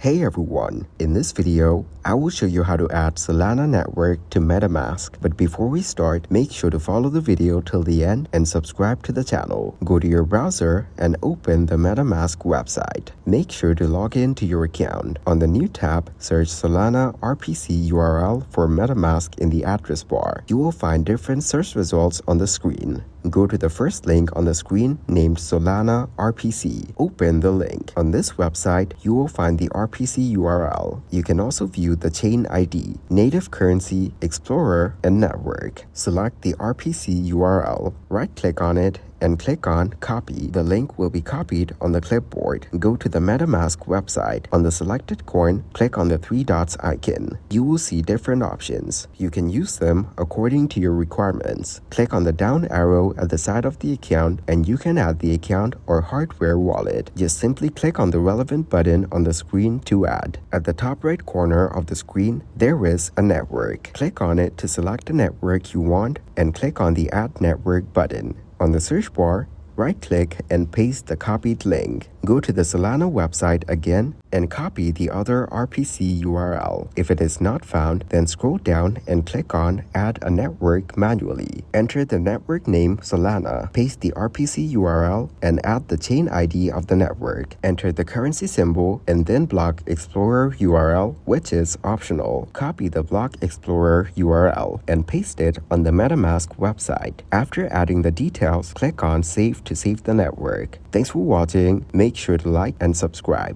Hey everyone, in this video, I will show you how to add Solana network to Metamask. But before we start, make sure to follow the video till the end and subscribe to the channel. Go to your browser and open the Metamask website. Make sure to log in to your account. On the new tab, search Solana RPC URL for Metamask in the address bar. You will find different search results on the screen. Go to the first link on the screen named Solana RPC. Open the link. On this website, you will find the RPC URL. You can also view the chain ID, native currency, explorer, and network. Select the RPC URL, right-click on it, and click on Copy. The link will be copied on the clipboard. Go to the MetaMask website. On the selected coin, click on the three dots icon. You will see different options. You can use them according to your requirements. Click on the down arrow at the side of the account and you can add the account or hardware wallet. Just simply click on the relevant button on the screen to add. At the top right corner of the screen, there is a network. Click on it to select the network you want and click on the Add Network button. On the search bar, right-click and paste the copied link. Go to the Solana website again and copy the other RPC URL. If it is not found, then scroll down and click on Add a Network manually. Enter the network name Solana, paste the RPC URL, and add the chain ID of the network. Enter the currency symbol and then block Explorer URL, which is optional. Copy the block Explorer URL and paste it on the MetaMask website. After adding the details, click on Save to save the network. Thanks for watching. Make sure to like and subscribe.